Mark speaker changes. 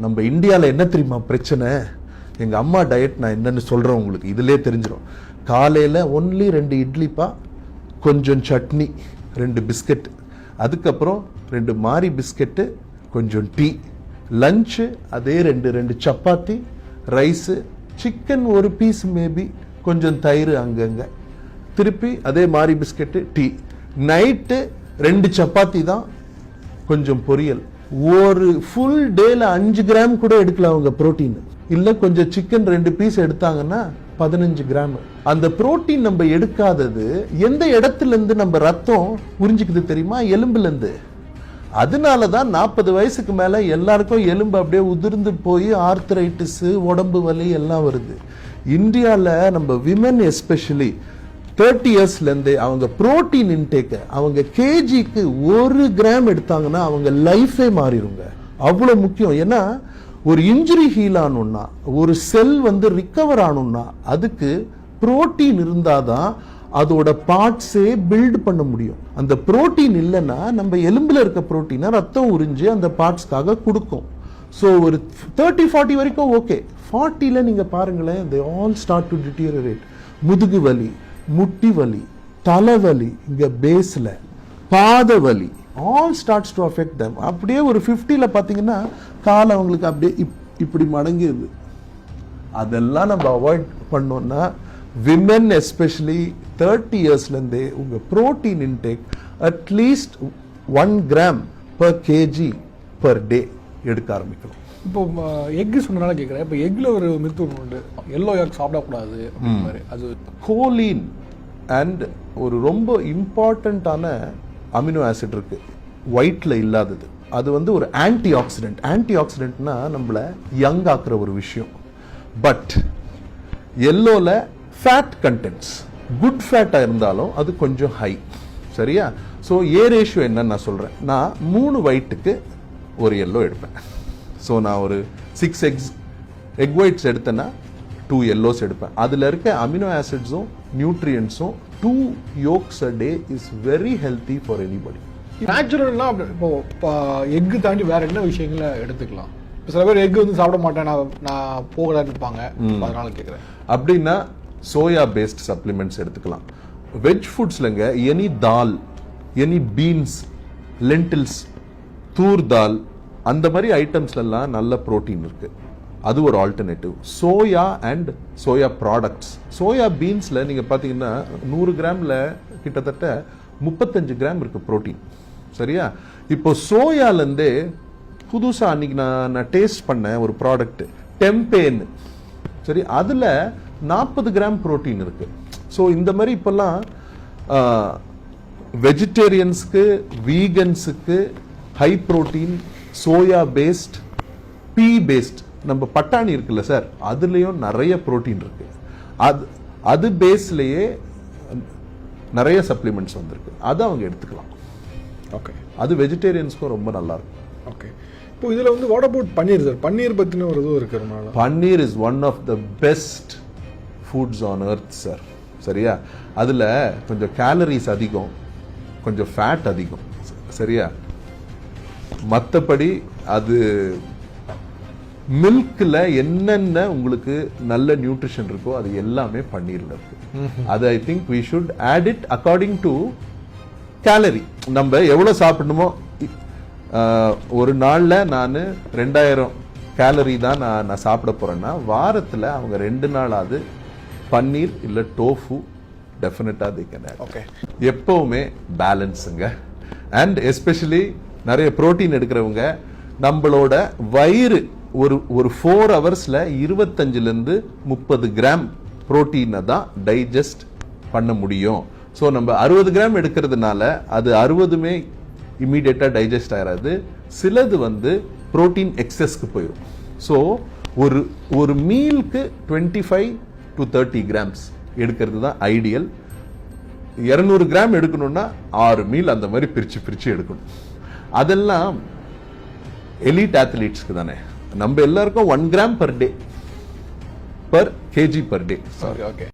Speaker 1: நம்ம இந்தியாவில் என்ன தெரியுமா பிரச்சனை? எங்கள் அம்மா டயட் நான் என்னன்னு சொல்கிறேன் உங்களுக்கு, இதிலே தெரிஞ்சிடும். காலையில் ஒன்லி 2 இட்லிப்பா, கொஞ்சம் சட்னி, 2 பிஸ்கட், அதுக்கப்புறம் 2 மாரி பிஸ்கட்டு, கொஞ்சம் டீ. லஞ்சு அதே 2 சப்பாத்தி, ரைஸு, சிக்கன் ஒரு பீஸ் மேபி, கொஞ்சம் தயிர் அங்கங்கே, திருப்பி அதே மாரி பிஸ்கட்டு, டீ. நைட்டு 2 சப்பாத்தி தான், கொஞ்சம் பொரியல். ஒரு ஃபுல் டேல 5 கிராம் கூட எடுக்கலாம் அவங்க புரோட்டீன். இல்ல கொஞ்சம் சிக்கன் 2 பீஸ் எடுத்தாங்கன்னா 15 கிராம். அந்த புரோட்டீன் நம்ம எடுக்காதது எந்த இடத்துல இருந்து நம்ம ரத்தம் உறிஞ்சிக்குது தெரியுமா? எலும்புல இருந்து. அதனாலதான் 40 வயசுக்கு மேல எல்லாருக்கும் எலும்பு அப்படியே உதிர்ந்து போய் ஆர்த்தரைட்டிஸ், உடம்பு வலி எல்லாம் வருது. இந்தியாவில் நம்ம விமென் எஸ்பெஷலி 30 இயர்ஸ்ல இருந்தே அவங்க புரோட்டீன் இன்டேக், அவங்க கேஜிக்கு 1 கிராம் எடுத்தாங்கன்னா அவங்க லைஃபே மாறிடுங்க. அவ்வளவு முக்கியம். ஏன்னா ஒரு இன்ஜுரி ஹீல் ஆகணும்னா, ஒரு செல் ரிகவர் ஆகணும்னா அதுக்கு புரோட்டீன் இருந்தாதான் அதோட பார்ட்ஸே பில்ட் பண்ண முடியும். அந்த புரோட்டீன் இல்லைன்னா நம்ம எலும்புல இருக்க புரோட்டீனை ரத்தம் உறிஞ்சு அந்த பார்ட்ஸ்க்காக கொடுக்கும். ஸோ ஒரு 30-40 வரைக்கும் ஓகே. 40ல நீங்க பாருங்களேன், they all start to deteriorate. முதுகு வலி, முட்டி வலி, தலைவலி, இங்க பேஸ்ல பாத வலி, all starts to affect them. அப்படியே ஒரு 50ல பாத்தீங்கன்னா கால் அவங்களுக்கு அப்படியே இப்படி மடங்கிடுது. அதெல்லாம் நம்ம அவாய்ட் பண்ணோம்னா விமென் எஸ்பெஷலி 30 இயர்ஸ்ல இருந்தே உங்க protein intake at least 1 gram per KG per day எடுக்க ஆரம்பிக்கணும்.
Speaker 2: இப்போ எக் சொன்னனால கேட்குறேன். இப்போ எக்ல ஒரு மித்து உண்டு, எல்லோ எக் சாப்பிடக்கூடாது அப்படின்ற மாதிரி. அது
Speaker 1: கோலின் அண்ட் ஒரு ரொம்ப இம்பார்ட்டண்ட்டான அமினோ ஆசிட் இருக்கு, ஒயிட்ல இல்லாதது. அது ஒரு ஆன்டி ஆக்சிடென்ட். ஆன்டி ஆக்சிடென்ட்னா நம்மள யங் ஆக்குற ஒரு விஷயம். பட் எல்லோல ஃபேட் கண்டென்ட்ஸ், குட் ஃபேட்டா இருந்தாலும் அது கொஞ்சம் ஹை. சரியா? ஸோ ஏ ரேஷியோ என்னன்னு நான் சொல்றேன். நான் 3 ஒயிட்டுக்கு ஒரு எல்லோ எடுப்பேன். ஸோ நான் ஒரு 6 எக் ஒயிட்ஸ் எடுத்தேன்னா 2 yellows எடுப்பேன். அதில் இருக்க அமினோ ஆசிட்ஸும் நியூட்ரியன்ஸும் 2 yolks a day is very healthy for anybody.
Speaker 2: நேச்சுரல்லாம் இப்போ எக்கு தாண்டி வேற என்ன விஷயங்களை எடுத்துக்கலாம்? இப்போ சில பேர் எக் சாப்பிட மாட்டேன், நான் போகலான்னு இருப்பாங்க, அதனால கேட்குறேன்.
Speaker 1: அப்படின்னா சோயா பேஸ்ட் சப்ளிமெண்ட்ஸ் எடுத்துக்கலாம். வெஜ் ஃபுட்ஸ்லங்க எனி தால், எனி பீன்ஸ், லென்டில்ஸ், தூர் தால், அந்த மாதிரி ஐட்டம்ஸ்லாம் நல்ல புரோட்டீன் இருக்கு. அது ஒரு alternative. Soya and soya products. Soya பீன்ஸ்ல நீங்க பாத்தீங்கன்னா 100 கிராம்ல கிட்டத்தட்ட 35 கிராம் இருக்கு புரோட்டீன். சரியா? இப்போ சோயால இருந்தே புதுசா அன்னைக்கு நான் டேஸ்ட் பண்ண ஒரு ப்ராடக்ட் டெம்பேன். சரி, அதுல 40 கிராம் புரோட்டீன் இருக்கு. ஸோ இந்த மாதிரி இப்பெல்லாம் வெஜிடேரியன்ஸ்க்கு, வீகன்ஸுக்கு ஹை புரோட்டீன் சோயா பேஸ்ட், பீ பேஸ்ட், நம்ம பட்டாணி இருக்குல்ல சார், அதுலயும் நிறைய புரோட்டீன் இருக்கு. அது பேஸ்லயே நிறைய சப்ளிமெண்ட்ஸ் வந்திருக்கு. அதை அவங்க எடுத்துக்கலாம்.
Speaker 2: ஓகே,
Speaker 1: அது வெஜிடேரியன்ஸ்க்கும் ரொம்ப நல்லா இருக்கும்.
Speaker 2: ஓகே, இப்போ இதுல what about paneer sir? Paneer பத்தின ஒரு இது இருக்கிறதுனால
Speaker 1: paneer is one of the best foods on earth sir. சரியா? அதுல கொஞ்சம் கேலரிஸ் அதிகம், கொஞ்சம் ஃபேட் அதிகம். சரியா? மற்றபடி அது மில்க்ல என்னென்ன உங்களுக்கு நல்ல நியூட்ரிஷன் இருக்கோ அது எல்லாமே பன்னீர்ல இருக்கு. அது I think we should add it according to calorie. நம்ம எவ்வளவு சாப்பிடணுமோ. ஒரு நாள்ல நான் 2000 கேலரி தான் நான் சாப்பிட போறேன்னா வாரத்துல அவங்க 2 நாளாவது பன்னீர் இல்ல டோஃபு டெஃபினட்டா they can add.
Speaker 2: ஓகே,
Speaker 1: எப்பவுமே பேலன்ஸுங்க. அண்ட் எஸ்பெஷலி நிறைய புரோட்டீன் எடுக்கிறவங்க நம்மளோட வயிறு ஒரு 4 ஹவர்ஸ்ல 25 to 30 கிராம் புரோட்டீனை தான் டைஜஸ்ட் பண்ண முடியும். ஸோ நம்ம 60 கிராம் எடுக்கிறதுனால அது 60மே இமீடியட்டா டைஜஸ்ட் ஆயிடாது. சிலது புரோட்டீன் எக்ஸஸ்க்கு போயிடும். ஸோ ஒரு மீலுக்கு 25 to 30 கிராம்ஸ் எடுக்கிறது தான் ஐடியல். 200 கிராம் எடுக்கணும்னா 6 மீல் அந்த மாதிரி பிரிச்சு எடுக்கணும். அதெல்லாம் எலிட் அத்லீட்ஸ்க்கு தானே. நம்ம எல்லாருக்கும் 1 gram per day, per KG per day.
Speaker 2: Okay.